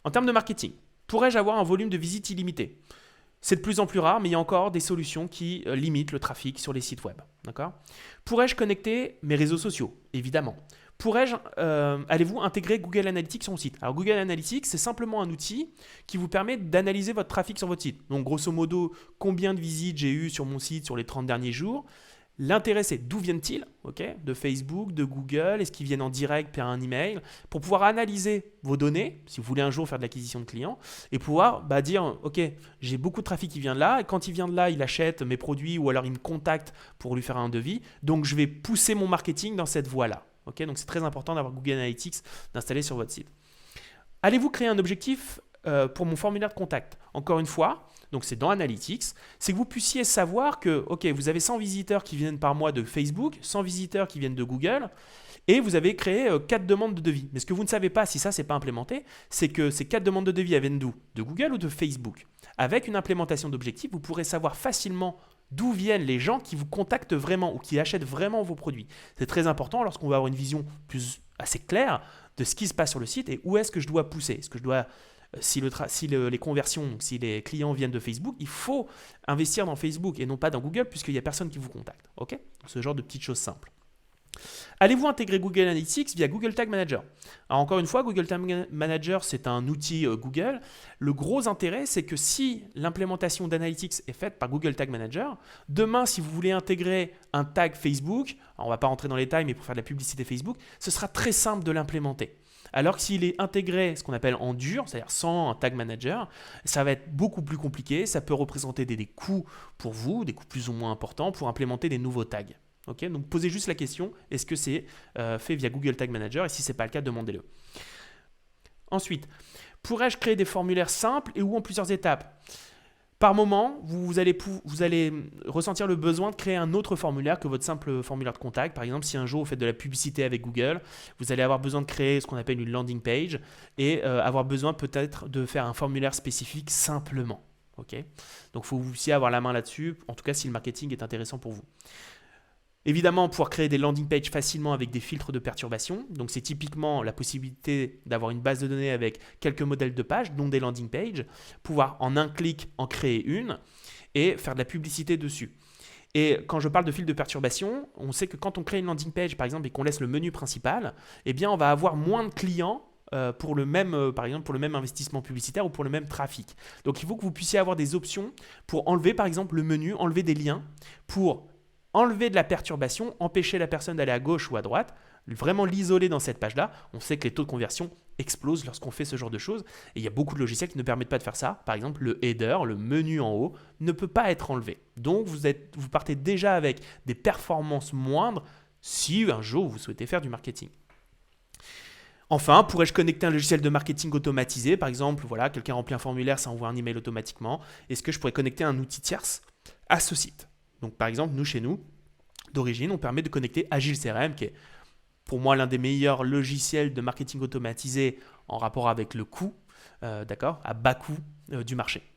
En termes de marketing, pourrais-je avoir un volume de visites illimité? C'est de plus en plus rare, mais il y a encore des solutions qui limitent le trafic sur les sites web. D'accord? Pourrais-je connecter mes réseaux sociaux? Évidemment. Allez-vous intégrer Google Analytics sur mon site? Alors Google Analytics, c'est simplement un outil qui vous permet d'analyser votre trafic sur votre site. Donc grosso modo, combien de visites j'ai eu sur mon site sur les 30 derniers jours. L'intérêt, c'est d'où viennent-ils, de Facebook, de Google, est-ce qu'ils viennent en direct par un email, pour pouvoir analyser vos données, si vous voulez un jour faire de l'acquisition de clients, et pouvoir dire, ok, j'ai beaucoup de trafic qui vient de là, et quand il vient de là, il achète mes produits, ou alors il me contacte pour lui faire un devis, donc je vais pousser mon marketing dans cette voie-là. Donc c'est très important d'avoir Google Analytics d'installer sur votre site. Allez-vous créer un objectif pour mon formulaire de contact? Encore une fois, donc c'est dans Analytics, c'est que vous puissiez savoir que, ok, vous avez 100 visiteurs qui viennent par mois de Facebook, 100 visiteurs qui viennent de Google, et vous avez créé 4 demandes de devis. Mais ce que vous ne savez pas, si ça c'est pas implémenté, c'est que ces 4 demandes de devis, elles viennent d'où? De Google ou de Facebook? Avec une implémentation d'objectifs, vous pourrez savoir facilement d'où viennent les gens qui vous contactent vraiment ou qui achètent vraiment vos produits. C'est très important lorsqu'on va avoir une vision assez claire de ce qui se passe sur le site et où est-ce que je dois pousser. Est-ce que je dois si les conversions, donc si les clients viennent de Facebook, il faut investir dans Facebook et non pas dans Google puisqu'il n'y a personne qui vous contacte. Ce genre de petites choses simples. Allez-vous intégrer Google Analytics via Google Tag Manager? Alors encore une fois, Google Tag Manager, c'est un outil Google. Le gros intérêt, c'est que si l'implémentation d'Analytics est faite par Google Tag Manager, demain, si vous voulez intégrer un tag Facebook, alors on ne va pas rentrer dans les détails, mais pour faire de la publicité Facebook, ce sera très simple de l'implémenter. Alors que s'il est intégré, ce qu'on appelle en dur, c'est-à-dire sans un tag manager, ça va être beaucoup plus compliqué, ça peut représenter des coûts pour vous, des coûts plus ou moins importants pour implémenter des nouveaux tags. Donc posez juste la question, est-ce que c'est fait via Google Tag Manager? Et si ce n'est pas le cas, demandez-le. Ensuite, pourrais-je créer des formulaires simples et ou en plusieurs étapes? Par moment, vous allez ressentir le besoin de créer un autre formulaire que votre simple formulaire de contact. Par exemple, si un jour vous faites de la publicité avec Google, vous allez avoir besoin de créer ce qu'on appelle une landing page et avoir besoin peut-être de faire un formulaire spécifique simplement. Donc il faut aussi avoir la main là-dessus, en tout cas si le marketing est intéressant pour vous. Évidemment, pouvoir créer des landing pages facilement avec des filtres de perturbation. Donc, c'est typiquement la possibilité d'avoir une base de données avec quelques modèles de pages, dont des landing pages, pouvoir en un clic en créer une et faire de la publicité dessus. Et quand je parle de filtre de perturbation, on sait que quand on crée une landing page, par exemple, et qu'on laisse le menu principal, eh bien, on va avoir moins de clients pour le même, par exemple, pour le même investissement publicitaire ou pour le même trafic. Donc, il faut que vous puissiez avoir des options pour enlever, par exemple, le menu, enlever des liens, pour enlever de la perturbation, empêcher la personne d'aller à gauche ou à droite, vraiment l'isoler dans cette page-là. On sait que les taux de conversion explosent lorsqu'on fait ce genre de choses. Et il y a beaucoup de logiciels qui ne permettent pas de faire ça. Par exemple, le header, le menu en haut, ne peut pas être enlevé. Donc, vous partez déjà avec des performances moindres si un jour vous souhaitez faire du marketing. Enfin, pourrais-je connecter un logiciel de marketing automatisé? Par exemple, voilà, quelqu'un remplit un formulaire, ça envoie un email automatiquement. Est-ce que je pourrais connecter un outil tierce à ce site? Donc par exemple, chez nous, d'origine, on permet de connecter Agile CRM, qui est pour moi l'un des meilleurs logiciels de marketing automatisé en rapport avec le coût, à bas coût du marché.